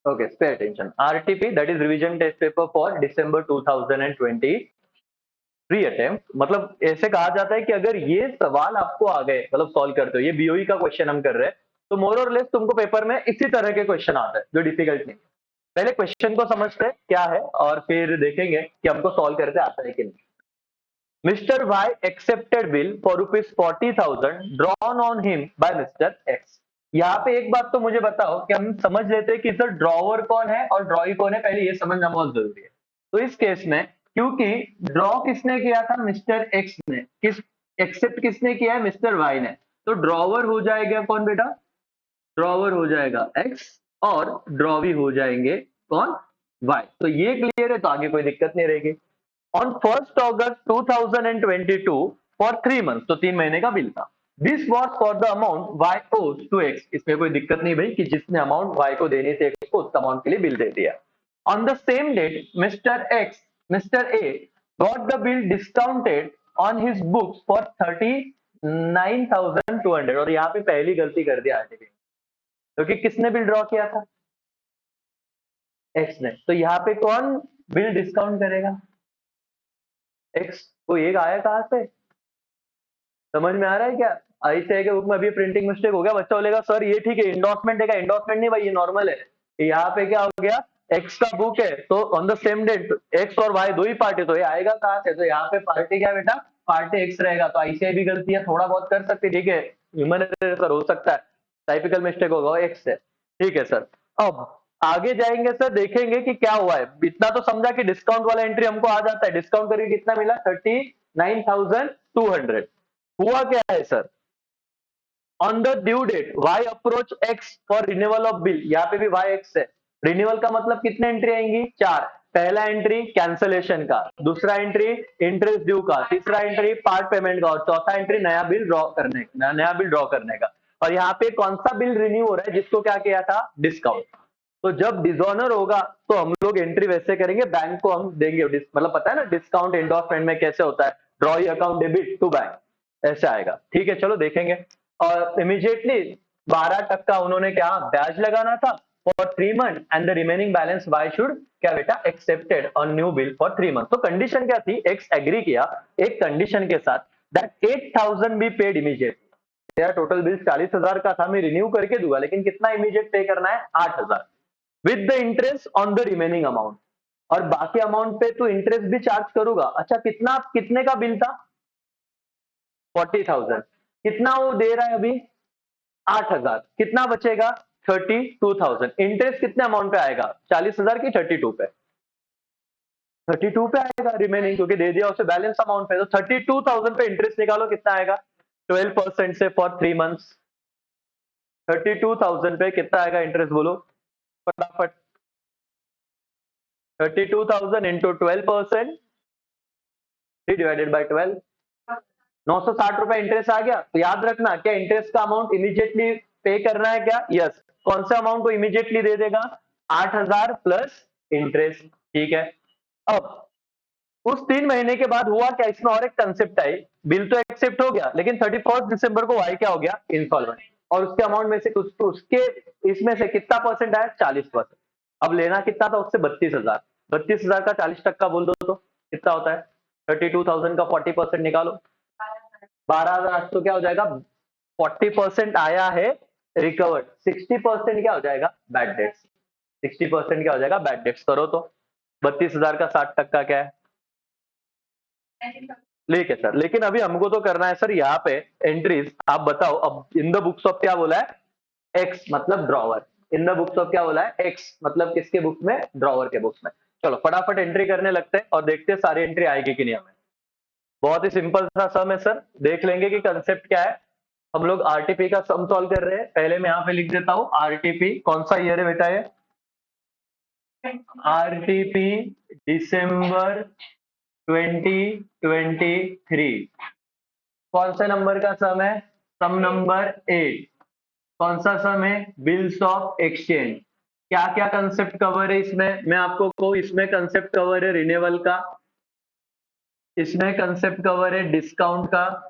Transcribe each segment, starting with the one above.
Okay, pay attention. RTP, that is revision test paper for December 2020 pre attempt, मतलब ऐसे कहा जाता है कि अगर ये सवाल आपको आ गए, मतलब सॉल्व करते हो, ये बीओई का क्वेश्चन हम कर रहे हैं, तो मोर और लेस तुमको पेपर में इसी तरह के क्वेश्चन आते हैं जो डिफिकल्ट नहीं। पहले क्वेश्चन को समझते हैं क्या है और फिर देखेंगे कि हमको सॉल्व करते आता है कि नहीं। Mister Y accepted bill for ₹40,000 drawn on him by mister X. यहाँ पे एक बात तो मुझे बताओ कि हम समझ लेते हैं कि सर ड्रॉवर कौन है और ड्रॉई कौन है, पहले ये समझना बहुत जरूरी है। तो इस केस में क्योंकि ड्रॉ किसने किया था, मिस्टर एक्स ने, किस एक्सेप्ट किसने किया है, मिस्टर वाई ने, तो ड्रॉवर हो जाएगा कौन बेटा, ड्रॉवर हो जाएगा एक्स और ड्रॉवी हो जाएंगे कौन, वाई। तो ये क्लियर है, तो आगे कोई दिक्कत नहीं रहेगी। ऑन 1 अगस्त 2022 फॉर 3 मंथ, तो 3 महीने का बिल था। This was for the amount Y owes to X, इसमें कोई दिक्कत नहीं भाई कि जिसने अमाउंट वाई को देनी थी एक्स को, उस अमाउंट के लिए बिल दे दिया। On the same date mister A got the bill discounted on his books for 39,200, और यहाँ पे पहली गलती कर दिया आरटीपी, क्योंकि किसने बिल ड्रॉ किया था, एक्स ने, तो यहाँ पे कौन बिल डिस्काउंट करेगा, एक्स। तो ये आया कहां से, समझ में आ रहा है क्या। आईसीआई के बुक में अभी प्रिंटिंग मिस्टेक हो गया, बच्चा बोलेगा सर ये ठीक है, इंडोर्समेंट है, इंडोर्समेंट नहीं भाई, ये नॉर्मल है। यहाँ पे क्या हो गया, एक्स का बुक है तो on the same date X और वाई दो ही पार्टी, तो ये आएगा कहां से, तो यहाँ पे पार्टी क्या बेटा, पार्टी एक्स रहेगा। तो आईसीआई भी गलती है, थोड़ा बहुत कर सकती है, ठीक है, ह्यूमन एरर हो सकता है, टाइपिकल मिस्टेक होगा एक्स से, ठीक है सर। अब आगे जाएंगे सर, देखेंगे कि क्या हुआ है। इतना तो समझा कि डिस्काउंट वाला एंट्री हमको आ जाता है, डिस्काउंट करके कितना मिला, 39,200। हुआ क्या है sir, on the due that why approach x for renewal of bill, यहाँ पे भी वाई एक्स है। रिन्यूअल का मतलब कितने एंट्री आएंगी, 4। पहला एंट्री कैंसलेशन का, दूसरा एंट्री इंटरेस्ट ड्यू का, तीसरा एंट्री पार्ट पेमेंट का, और चौथा एंट्री नया बिल ड्रॉ करने का, नया बिल ड्रॉ करने का। और यहाँ पे कौन सा बिल रिन्यू हो रहा है, जिसको क्या किया था, डिस्काउंट। तो जब डिसऑनर होगा तो हम लोग एंट्री वैसे करेंगे, बैंक को हम देंगे, मतलब पता है ना डिस्काउंट एंडोर्समेंट में कैसे होता है, draw account debit to bank, ऐसे आएगा, ठीक है चलो देखेंगे। और इमीडिएटली 12% उन्होंने क्या ब्याज लगाना था for 3 month, and the remaining balance Y should क्या बेटा, accepted on new bill for 3 month. तो कंडीशन क्या थी, एक्स एग्री किया एक कंडीशन के साथ, दैट 8,000 बी पेड इमीडिएट। तेरा टोटल बिल 40,000 का था, मैं रिन्यू करके दूंगा, लेकिन कितना इमीडिएट पे करना है, 8,000 with the interest on the remaining amount, और बाकी अमाउंट पे तू इंटरेस्ट भी चार्ज करूंगा। अच्छा कितना, कितने का बिल था, 40,000, कितना वो दे रहा है अभी, 8,000, कितना बचेगा, 32,000। इंटरेस्ट कितने अमाउंट पे आएगा, 40,000 की 32 पे, 32 पे आएगा रिमेनिंग, क्योंकि दे दिया उसे बैलेंस अमाउंट पे। तो 32,000 पे इंटरेस्ट निकालो, कितना आएगा, 12% से फॉर 3 मंथ्स, 32,000 पे कितना आएगा इंटरेस्ट, बोलो फटाफट। 32,000 इंटू 12%, 3/12, 960 रुपए इंटरेस्ट आ गया। तो याद रखना, क्या इंटरेस्ट का अमाउंट इमीडिएटली पे करना है क्या, यस। कौन सा अमाउंट को इमीडिएटली दे देगा, 8,000 प्लस इंटरेस्ट, ठीक है। अब उस 3 महीने के बाद हुआ क्या, इसमें और एक कंसेप्ट आई, बिल तो एक्सेप्ट हो गया, लेकिन 31 दिसंबर को वाई क्या हो गया, इंसॉल्वेंट, और उसके अमाउंट में से कुछ तो उसके इसमें से कितना परसेंट आया, 40%। अब लेना कितना था उससे, 32,000, 32,000 का 40% बोल दो तो कितना होता है, 32,000 का 40% निकालो, 12,800 क्या हो जाएगा, 40% आया है रिकवर्ड, 60% क्या हो जाएगा, बैड डेट्स, 60% क्या हो जाएगा, बैड डेट्स। करो तो 32,000 का 60% क्या है, ठीक है सर। लेकिन अभी हमको तो करना है सर यहाँ पे एंट्रीज, आप बताओ। अब इन द बुक्स ऑफ क्या बोला है, एक्स मतलब drawer, in the books of क्या बोला है, एक्स मतलब किसके बुक में, ड्रॉवर के बुक्स में। चलो फटाफट एंट्री करने लगते हैं और देखते हैं सारी एंट्री आएगी कि नहीं हमें। बहुत ही सिंपल सा सम है सर, देख लेंगे कि कंसेप्ट क्या है। हम लोग आरटीपी का सम सॉल्व कर रहे हैं, पहले मैं यहाँ पे लिख देता हूँ आरटीपी, कौन सा ईयर है बेटा ये, आरटीपी दिसंबर 2023। कौन से नंबर का सम है, सम नंबर 8। कौन सा सम है, बिल्स ऑफ एक्सचेंज। क्या क्या कंसेप्ट कवर है इसमें, मैं आपको कहूँ, इसमें कंसेप्ट कवर है रिन्यूअल का, इसमें कंसेप्ट कवर है डिस्काउंट का,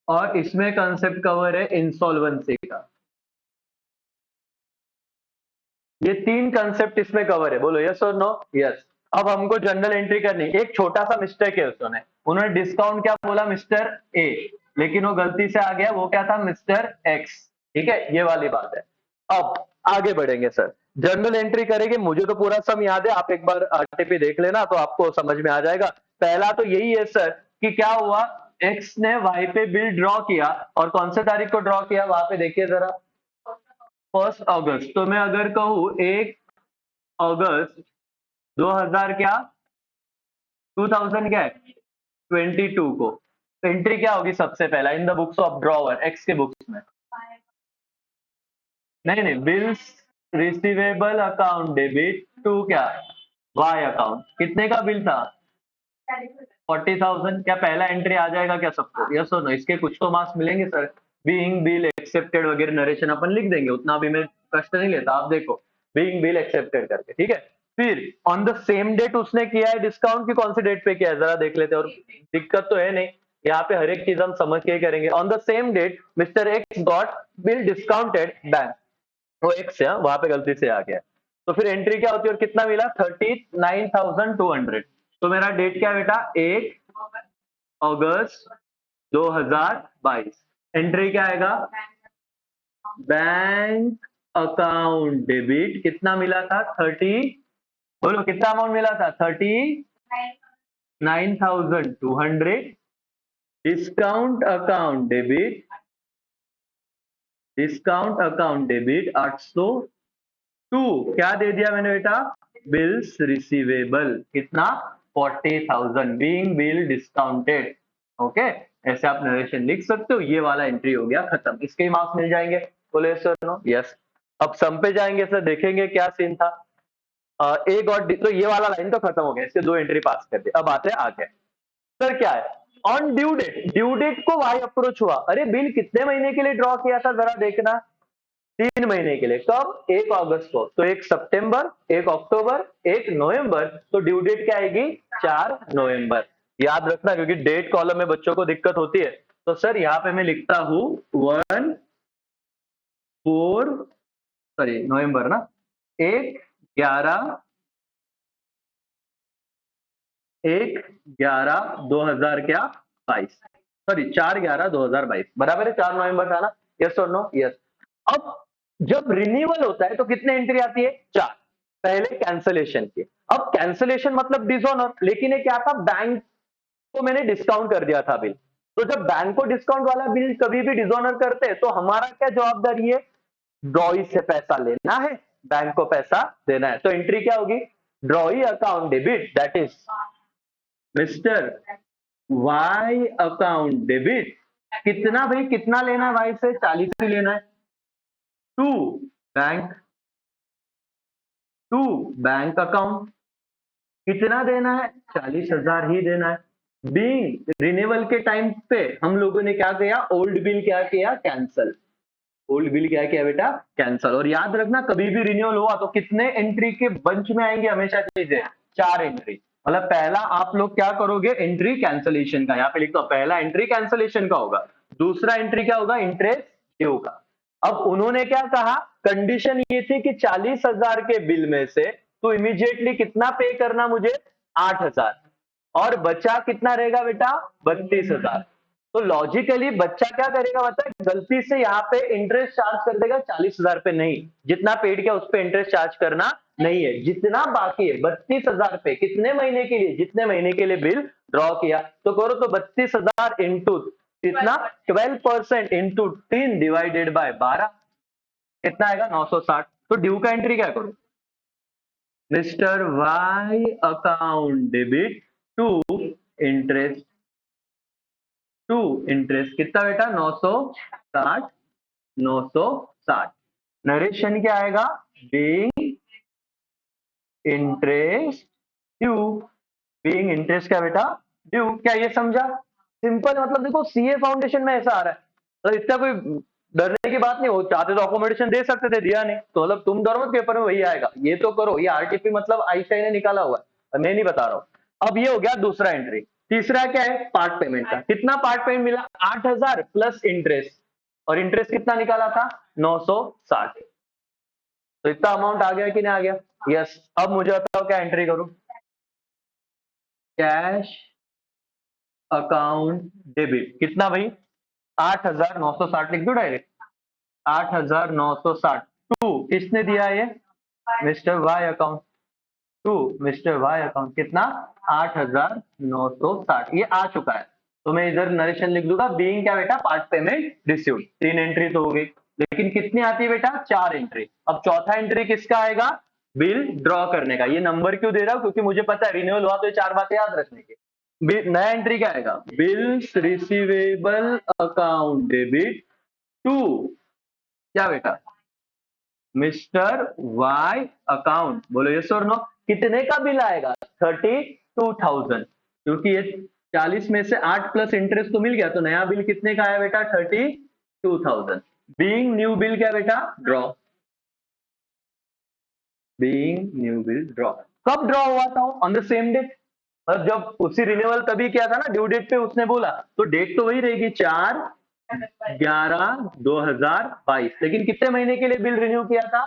और इसमें कंसेप्ट कवर है इंसॉल्वेंसी का। ये 3 कंसेप्ट इसमें कवर है, बोलो यस और नो? यस। अब हमको जर्नल एंट्री करनी है। एक छोटा सा मिस्टेक है उसने, उन्होंने डिस्काउंट क्या बोला, मिस्टर ए, लेकिन वो गलती से आ गया, वो क्या था, मिस्टर एक्स। ठीक है, ये वाली बात है। अब आगे बढ़ेंगे सर, जर्नल एंट्री करेंगे। मुझे तो पूरा सम याद है, आप एक बार आरटीपी देख लेना तो आपको समझ में आ जाएगा। पहला तो यही है सर कि क्या हुआ, एक्स ने वाई पे बिल ड्रॉ किया, और कौन से तारीख को ड्रॉ किया, वहां पे देखिए जरा, 1 अगस्त। तो मैं अगर कहूं 1 अगस्त 2000 क्या, 2000 क्या है, 22 को एंट्री क्या होगी सबसे पहला, in the books of drawer, X के बुक्स में। नहीं नहीं, bills receivable account debit to क्या, वाई अकाउंट। कितने का बिल था, 40,000। क्या पहला एंट्री आ जाएगा क्या सबको, यस और नो? इसके कुछ तो मार्क्स मिलेंगे सर, बीइंग बिल एक्सेप्टेड वगैरह नरेशन अपन लिख देंगे, उतना भी मैं कष्ट नहीं लेता। आप देखो, बीइंग बिल एक्सेप्टेड करके, ठीक है। फिर ऑन द सेम डेट उसने किया है डिस्काउंट, की कौन सी डेट पे किया है जरा देख लेते हैं, और दिक्कत तो है नहीं, यहाँ पे हर एक चीज हम समझ के ही करेंगे। On the same date mister X got bill discounted bank, वो एक्स है, वहां पे गलती से आ गया। तो फिर एंट्री क्या होती है, और कितना मिला, 39,200। तो मेरा डेट क्या है बेटा, 1 अगस्त 2022। एंट्री क्या आएगा, बैंक अकाउंट डेबिट, कितना मिला था, 30, बोलो कितना अमाउंट मिला था, 39,200। Discount account debit, discount account debit 802। क्या दे दिया मैंने बेटा, बिल्स रिसीवेबल, कितना, 40,000, बीइंग बिल डिस्काउंटेड। ओके, ऐसे आप नरेशन लिख सकते हो। ये वाला एंट्री हो गया खत्म, इसके ही मार्क्स मिल जाएंगे। बोले सर नो, यस। अब सम पे जाएंगे सर, देखेंगे क्या सीन था। ए गॉट, तो ये वाला लाइन तो खत्म हो गया, इसके 2 एंट्री पास कर दी। अब आते हैं आगे, सर क्या है, on due date, due date को वाई अप्रोच हुआ। अरे बिल कितने महीने के लिए ड्रॉ किया था जरा देखना, 3 महीने के लिए। कब, 1 अगस्त को। तो 1 सितंबर, 1 अक्टूबर, 1 नवंबर। तो ड्यू डेट क्या आएगी, 4 नवंबर। याद रखना, क्योंकि डेट कॉलम में बच्चों को दिक्कत होती है। तो सर यहाँ पे मैं लिखता हूं 1 4, सॉरी नवंबर ना, 1 11, 1 11 2000 क्या, 22, सॉरी 4 11 2022, बराबर है, 4 नवंबर था ना, यस और नो? यस। अब जब रिन्यूअल होता है तो कितने एंट्री आती है, 4। पहले कैंसलेशन की। अब कैंसलेशन मतलब डिसऑनर, लेकिन ये क्या था, बैंक को मैंने डिस्काउंट कर दिया था बिल। तो जब बैंक को डिस्काउंट वाला बिल कभी भी डिसऑनर करते हैं, तो हमारा क्या जवाबदारी है, ड्रॉई से पैसा लेना है, बैंक को पैसा देना है। तो एंट्री क्या होगी, drawee account debit, that is mister Y account debit. कितना भाई, कितना लेना है वाई से, 40 ही लेना है। To bank, to bank account, कितना देना है, 40,000 ही देना है। बीइंग रिन्यूअल के टाइम पे हम लोगों ने क्या किया, ओल्ड बिल क्या किया, कैंसल। ओल्ड बिल क्या किया बेटा, कैंसल। और याद रखना, कभी भी रिन्यूअल हुआ तो कितने एंट्री के बंच में आएंगे हमेशा चीजें, 4 एंट्री। मतलब पहला आप लोग क्या करोगे, एंट्री कैंसलेशन का, यहाँ पे लिखता हूं, पहला एंट्री कैंसलेशन का होगा। दूसरा एंट्री क्या होगा, इंटरेस्ट ड्यू का। अब उन्होंने क्या कहा, कंडीशन ये थी कि 40,000 के बिल में से तो इमीडिएटली कितना पे करना मुझे, 8,000, और बचा कितना रहेगा बेटा, 32,000। तो लॉजिकली बच्चा क्या करेगा, मतलब गलती से यहाँ पे इंटरेस्ट चार्ज कर देगा 40,000 पे, नहीं, जितना पेड किया उस पे इंटरेस्ट चार्ज करना नहीं है। जितना बाकी है 32,000 पे, कितने महीने के लिए, जितने महीने के लिए बिल ड्रॉ किया। तो करो तो 32,000 इंटू कितना, 12% इंटू 3 डिवाइडेड बाय 12, कितना आएगा, 960। तो ड्यू का एंट्री क्या करो, mister Y account debit to interest, to interest कितना बेटा, 960, 960। नरेशन क्या आएगा, being interest due, being interest क्या बेटा, ड्यू। क्या ये समझा, सिंपल। मतलब देखो, सीए फाउंडेशन में ऐसा आ रहा है, तो इतना कोई डरने की बात नहीं। हो चाहते तो अकोमोडेशन दे सकते थे, दिया नहीं, तो मतलब तुम डरो मत, पेपर में वही आएगा। ये तो करो, ये आरटीपी मतलब आईसीआई ने निकाला हुआ है, मैं नहीं बता रहा हूं। अब ये हो गया दूसरा एंट्री। तीसरा क्या है, पार्ट पेमेंट का। कितना पार्ट पेमेंट मिला, 8,000 प्लस इंटरेस्ट, और इंटरेस्ट कितना निकाला था, 960। तो इतना अमाउंट आ गया कि नहीं आ गया? यस। अब मुझे बताओ क्या एंट्री करूं? कैश अकाउंट डेबिट कितना भाई? 8,960 लिख दो डायरेक्ट। 8,960 टू किसने दिया ये? Mister Y account. To mister Y account कितना? 8,960 ये आ चुका है। तो मैं इधर नरेशन लिख दूंगा बीइंग क्या बेटा? Part payment received. 3 एंट्री तो हो गई, लेकिन कितनी आती है बेटा? 4 एंट्री। अब चौथा एंट्री किसका आएगा? बिल ड्रॉ करने का। ये नंबर क्यों दे रहा हूं? क्योंकि मुझे पता है रिन्यूअल हुआ तो ये 4 बातें याद रखने की। नया एंट्री क्या आएगा? Bills receivable account debit to क्या बेटा? Mister Y account. बोलो यस और नो। कितने का बिल आएगा? 32,000। क्योंकि ये 40 में से 8 प्लस इंटरेस्ट तो मिल गया, तो नया बिल कितने का आया बेटा? 32,000। बीइंग न्यू बिल क्या बेटा? Draw. Being new bill draw. कब ड्रॉ हुआ था? On the same day. और जब उसी रिन्यूअल तभी किया था ना, ड्यू डेट पे उसने बोला, तो डेट तो वही रहेगी 4/11/2022। लेकिन कितने महीने के लिए बिल रिन्यू किया था?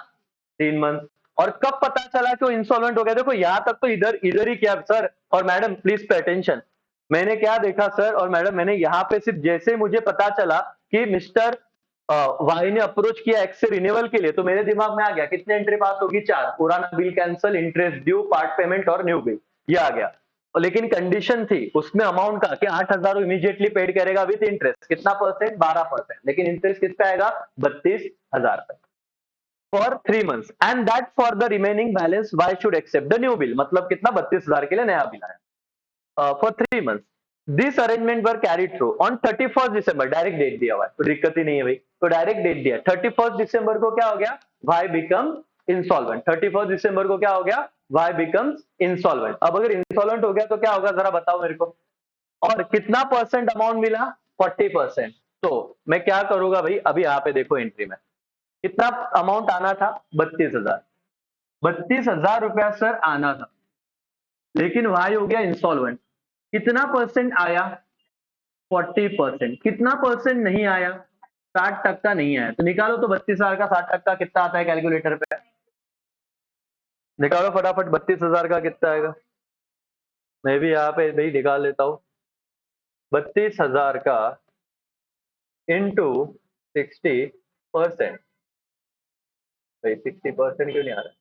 3 मंथ। और कब पता चला कि वो इंसॉल्वेंट हो गया? देखो यहां तक तो इधर इधर ही किया सर और मैडम, प्लीज पे अटेंशन। मैंने क्या देखा सर और मैडम, मैंने यहाँ पे सिर्फ जैसे मुझे पता चला कि मिस्टर वाई ने अप्रोच किया एक्स से रिन्यूअल के लिए, तो मेरे दिमाग में आ गया कितने एंट्री पास होगी? 4। पुराना bill cancel, interest due, part payment और न्यू बिल, ये आ गया। लेकिन कंडीशन थी उसमें अमाउंट का कि 8,000 इमीडिएटली पेड करेगा विद इंटरेस्ट। कितना परसेंट? 12%। लेकिन इंटरेस्ट कितना आएगा? 32,000 for 3 months and that for the remaining balance Y should accept the new bill. मतलब कितना? 32,000 के लिए नया बिल आया for 3 months। This arrangement were carry through on 31 December. Direct date दिया हुआ है तो दिक्कत ही नहीं है भाई, तो डायरेक्ट डेट दिया। 31 दिसंबर को क्या हो गया? Y become insolvent. 31 दिसंबर को क्या हो गया? Y becomes insolvent. अब अगर इंसॉल्वेंट हो गया तो क्या होगा जरा बताओ मेरे को? और कितना परसेंट अमाउंट मिला? 40%। तो मैं क्या करूंगा भाई? अभी यहाँ पे देखो एंट्री में कितना अमाउंट आना था? 32,000। 32,000 रुपया सर आना था, लेकिन वाई हो गया इंसॉल्वेंट। कितना परसेंट आया? 40%। कितना परसेंट नहीं आया? 60% नहीं आया। तो निकालो तो 32,000 का 60% कितना आता है कैलकुलेटर पे? निकालो फटाफट 32,000 का कितना आएगा? मैं भी यहाँ पे भाई निकाल लेता हूँ। 32,000 का इंटू 60%। भाई 60% क्यों नहीं आ रहा?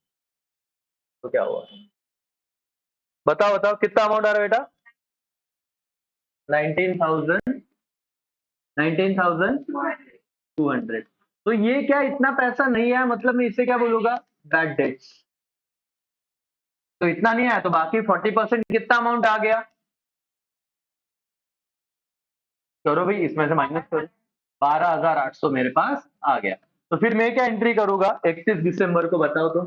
तो क्या हुआ? बताओ बताओ कितना अमाउंट आ रहा है बेटा? 19,000। 19,200। तो ये क्या इतना पैसा नहीं आया, मतलब मैं इसे क्या बोलूंगा? Bad debts. तो इतना नहीं आया, तो बाकी 40% कितना अमाउंट आ गया? करो भाई, इसमें से माइनस करो। 12,800 मेरे पास आ गया। तो फिर मैं क्या एंट्री करूंगा 31 दिसंबर को? बताओ तो।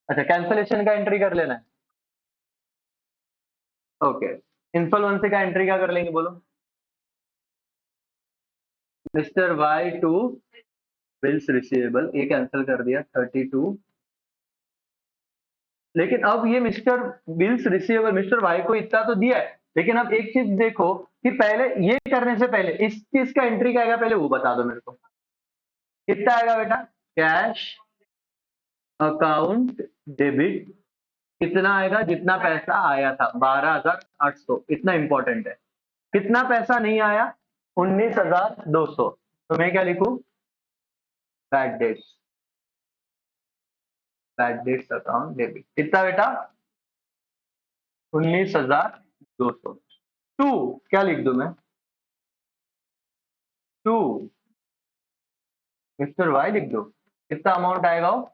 अच्छा, कैंसलेशन का एंट्री कर लेना है। ओके, इंसॉल्वेंसी का एंट्री क्या कर लेंगे बोलो? Mister Y to bills receivable, ये कैंसिल कर दिया 32। लेकिन अब ये mister bills receivable mister Y को इतना तो दिया है, लेकिन अब एक चीज देखो कि पहले ये करने से पहले इस चीज का एंट्री क्या आएगा पहले वो बता दो मेरे को। कितना आएगा बेटा? कैश अकाउंट डेबिट कितना आएगा? जितना पैसा आया था 12,800, इतना इंपॉर्टेंट है। कितना पैसा नहीं आया? 19,200। तो मैं क्या लिखूं? Bad debts. Bad debts account debit कितना बेटा? 19,200। टू क्या लिख दूं मैं? टू मिस्टर वाई लिख दो। कितना अमाउंट आएगा वो?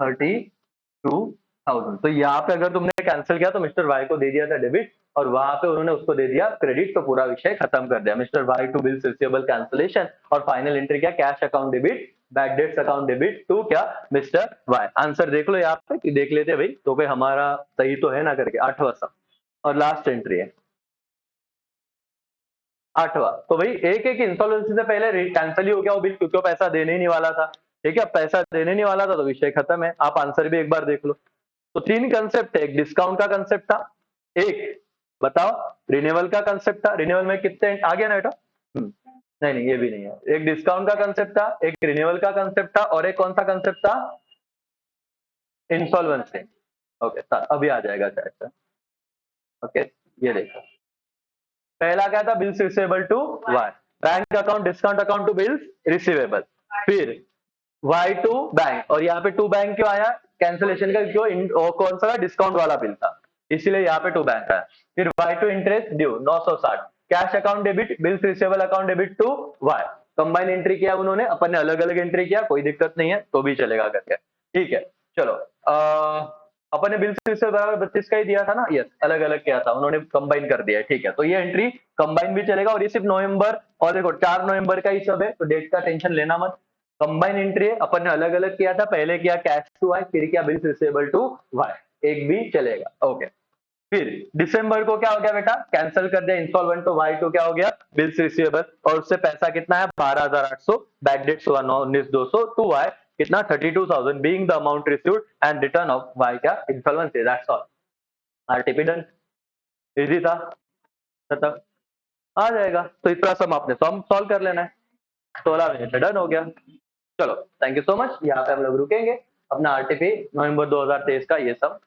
32,000। तो यहाँ पे अगर तुमने कैंसिल किया तो मिस्टर वाई को दे दिया था डेबिट, और वहां पे उन्होंने उसको दे दिया क्रेडिट, तो पूरा विषय खत्म कर दिया। Mister Y to bills receivable cancellation, और फाइनल एंट्री क्या? Cash account debit, bad debts account debit to क्या? Mister Y. आंसर देख लो यहाँ पे कि देख लेते भाई तो कोई हमारा सही तो है ना करके। 8वां सा और लास्ट एंट्री है 8वां। तो भाई एक एक इंसॉल्वेंसी से पहले कैंसिल ही हो गया वो बिल, क्योंकि वो पैसा देने ही नहीं वाला था। ठीक है, अब पैसा देने नहीं वाला था तो विषय खत्म है। आप आंसर भी एक बार देख लो। तो 3 कंसेप्ट है। एक डिस्काउंट का कंसेप्ट था, एक बताओ रिन्यूअल का कंसेप्ट था। रिन्यूअल में कितने आ गया ना बेटा? नहीं नहीं, ये भी नहीं है। एक डिस्काउंट का कंसेप्ट था, एक रिन्यूअल का कंसेप्ट था, और एक कौन सा कंसेप्ट था? इंसॉल्वेंसी। ओके, अभी आ जाएगा शायद से। ओके, ये देखो, पहला क्या था? Bills receivable to Y, bank account discount account to bills receivable. फिर वाई टू बैंक, और यहाँ पे टू बैंक क्यों आया? कैंसिलेशन का, क्यों? कौन सा डिस्काउंट वाला बिल था, इसीलिए यहाँ पे टू बैंक आया। फिर Y to interest due 960, cash account debit, bills receivable account debit to Y. Combine entry किया उन्होंने, अपन ने अलग अलग एंट्री किया, कोई दिक्कत नहीं है, तो भी चलेगा करके। ठीक है, चलो। अपन ने बिल्स रिसीवेबल बराबर 32 का ही दिया था ना? यस, अलग अलग किया था उन्होंने, कंबाइन कर दिया है। ठीक है, तो ये एंट्री कंबाइन भी चलेगा, और ये सिर्फ नवंबर, और देखो 4 नवंबर का ही सब है, तो डेट का टेंशन लेना मत। कंबाइन एंट्री है, अपन ने अलग अलग किया था, पहले किया कैश टू वाई, फिर किया बिल्स रिसीवेबल टू वाई, एक भी चलेगा। ओके, फिर दिसंबर को क्या हो गया बेटा? कैंसिल कर दिया इंस्टॉलमेंट, तो वाई टू क्या हो गया? बिल्स रिसीवेबल, और उससे पैसा कितना है? 12,800, बैक डेट 16/19/200 टू वाई, कितना? 32,000 being the amount received and return of Y क्या? Instalment, that's all. RTP done, easy था, खत्म, आ जाएगा। तो इतना सम आपने सॉल्व कर लेना है, 16 मिनट में डन हो गया। चलो, थैंक यू सो मच, यहाँ पे हम लोग रुकेंगे। अपना आरटीपी नवंबर 2023 का ये सब